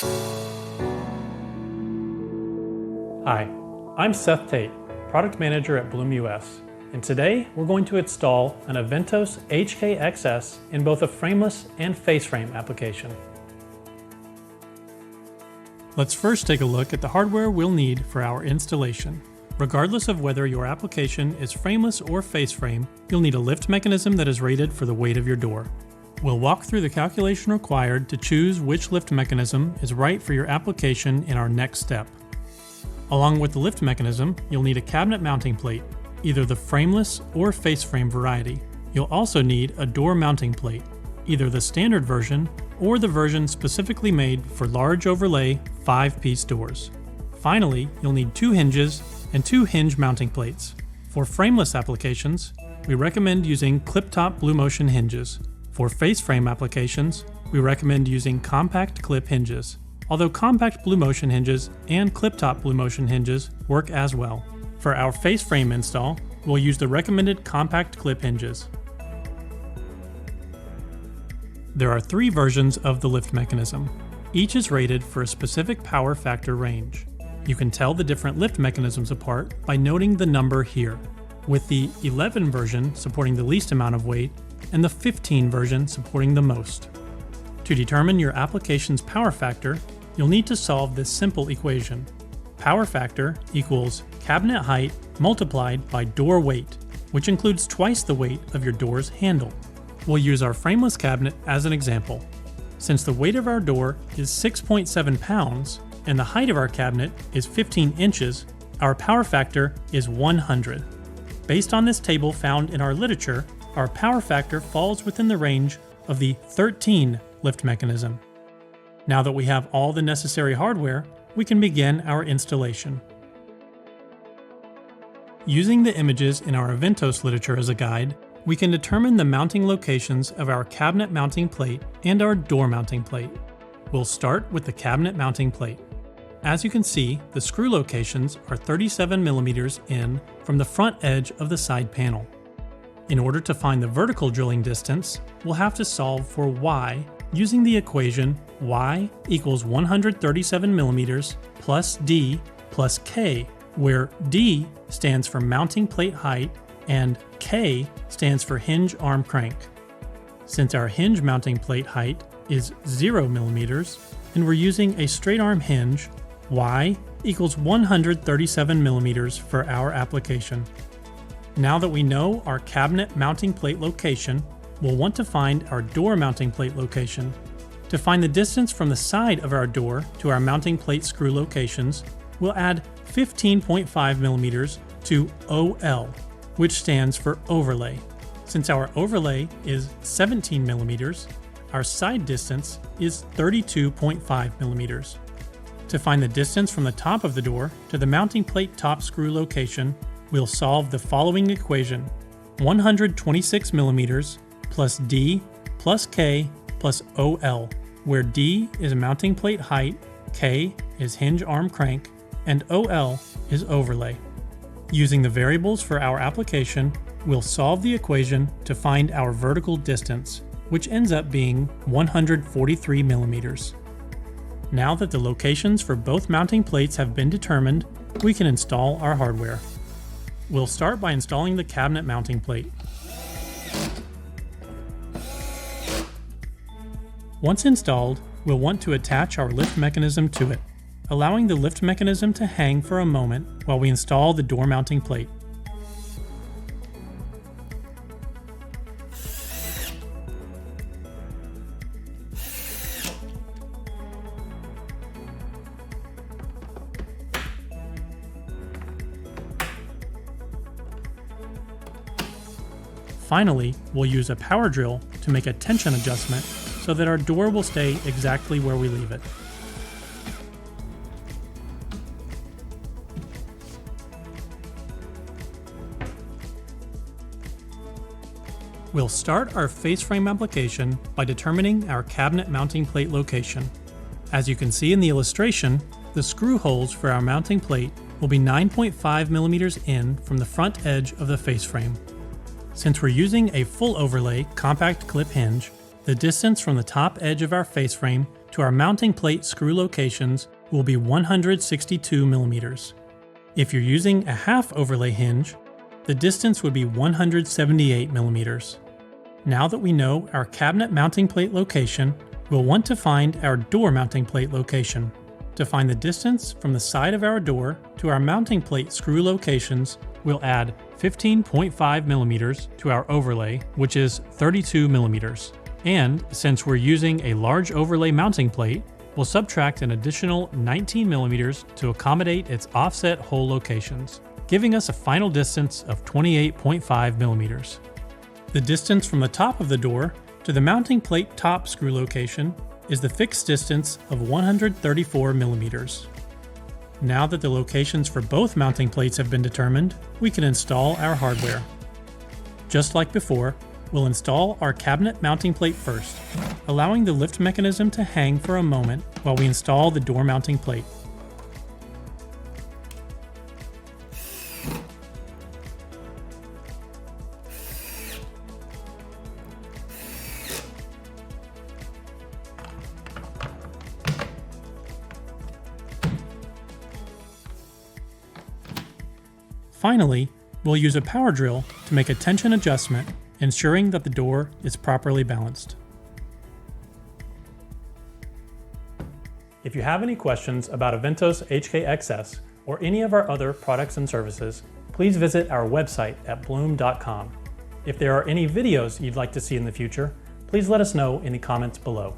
Hi, I'm Seth Tate, Product Manager at Bloom US, and today we're going to install an AVENTOS HK XS in both a frameless and face frame application. Let's first take a look at the hardware we'll need for our installation. Regardless of whether your application is frameless or face frame, you'll need a lift mechanism that is rated for the weight of your door. We'll walk through the calculation required to choose which lift mechanism is right for your application in our next step. Along with the lift mechanism, you'll need a cabinet mounting plate, either the frameless or face frame variety. You'll also need a door mounting plate, either the standard version or the version specifically made for large overlay 5-piece doors. Finally, you'll need 2 hinges and 2 hinge mounting plates. For frameless applications, we recommend using clip-top Blue Motion hinges. For face frame applications, we recommend using compact clip hinges, although compact Blue Motion hinges and clip-top Blue Motion hinges work as well. For our face frame install, we'll use the recommended compact clip hinges. There are 3 versions of the lift mechanism. Each is rated for a specific power factor range. You can tell the different lift mechanisms apart by noting the number here, with the 11 version supporting the least amount of weight and the 15 version supporting the most. To determine your application's power factor, you'll need to solve this simple equation. Power factor equals cabinet height multiplied by door weight, which includes twice the weight of your door's handle. We'll use our frameless cabinet as an example. Since the weight of our door is 6.7 pounds and the height of our cabinet is 15 inches, our power factor is 100. Based on this table found in our literature, our power factor falls within the range of the 13 lift mechanism. Now that we have all the necessary hardware, we can begin our installation. Using the images in our AVENTOS literature as a guide, we can determine the mounting locations of our cabinet mounting plate and our door mounting plate. We'll start with the cabinet mounting plate. As you can see, the screw locations are 37 millimeters in from the front edge of the side panel. In order to find the vertical drilling distance, we'll have to solve for y using the equation y equals 137 millimeters plus d plus k, where d stands for mounting plate height and k stands for hinge arm crank. Since our hinge mounting plate height is 0 millimeters and we're using a straight arm hinge, y equals 137 millimeters for our application. Now that we know our cabinet mounting plate location, we'll want to find our door mounting plate location. To find the distance from the side of our door to our mounting plate screw locations, we'll add 15.5 millimeters to OL, which stands for overlay. Since our overlay is 17 millimeters, our side distance is 32.5 millimeters. To find the distance from the top of the door to the mounting plate top screw location, we'll solve the following equation: 126 millimeters plus d plus k plus OL, where d is mounting plate height, k is hinge arm crank, and OL is overlay. Using the variables for our application, we'll solve the equation to find our vertical distance, which ends up being 143 millimeters. Now that the locations for both mounting plates have been determined, we can install our hardware. We'll start by installing the cabinet mounting plate. Once installed, we'll want to attach our lift mechanism to it, allowing the lift mechanism to hang for a moment while we install the door mounting plate. Finally, we'll use a power drill to make a tension adjustment so that our door will stay exactly where we leave it. We'll start our face frame application by determining our cabinet mounting plate location. As you can see in the illustration, the screw holes for our mounting plate will be 9.5 millimeters in from the front edge of the face frame. Since we're using a full overlay compact clip hinge, the distance from the top edge of our face frame to our mounting plate screw locations will be 162 millimeters. If you're using a half overlay hinge, the distance would be 178 millimeters. Now that we know our cabinet mounting plate location, we'll want to find our door mounting plate location. To find the distance from the side of our door to our mounting plate screw locations, we'll add 15.5 millimeters to our overlay, which is 32 millimeters. And since we're using a large overlay mounting plate, we'll subtract an additional 19 millimeters to accommodate its offset hole locations, giving us a final distance of 28.5 millimeters. The distance from the top of the door to the mounting plate top screw location is the fixed distance of 134 millimeters. Now that the locations for both mounting plates have been determined, we can install our hardware. Just like before, we'll install our cabinet mounting plate first, allowing the lift mechanism to hang for a moment while we install the door mounting plate. Finally, we'll use a power drill to make a tension adjustment, ensuring that the door is properly balanced. If you have any questions about AVENTOS HK XS or any of our other products and services, please visit our website at bloom.com. If there are any videos you'd like to see in the future, please let us know in the comments below.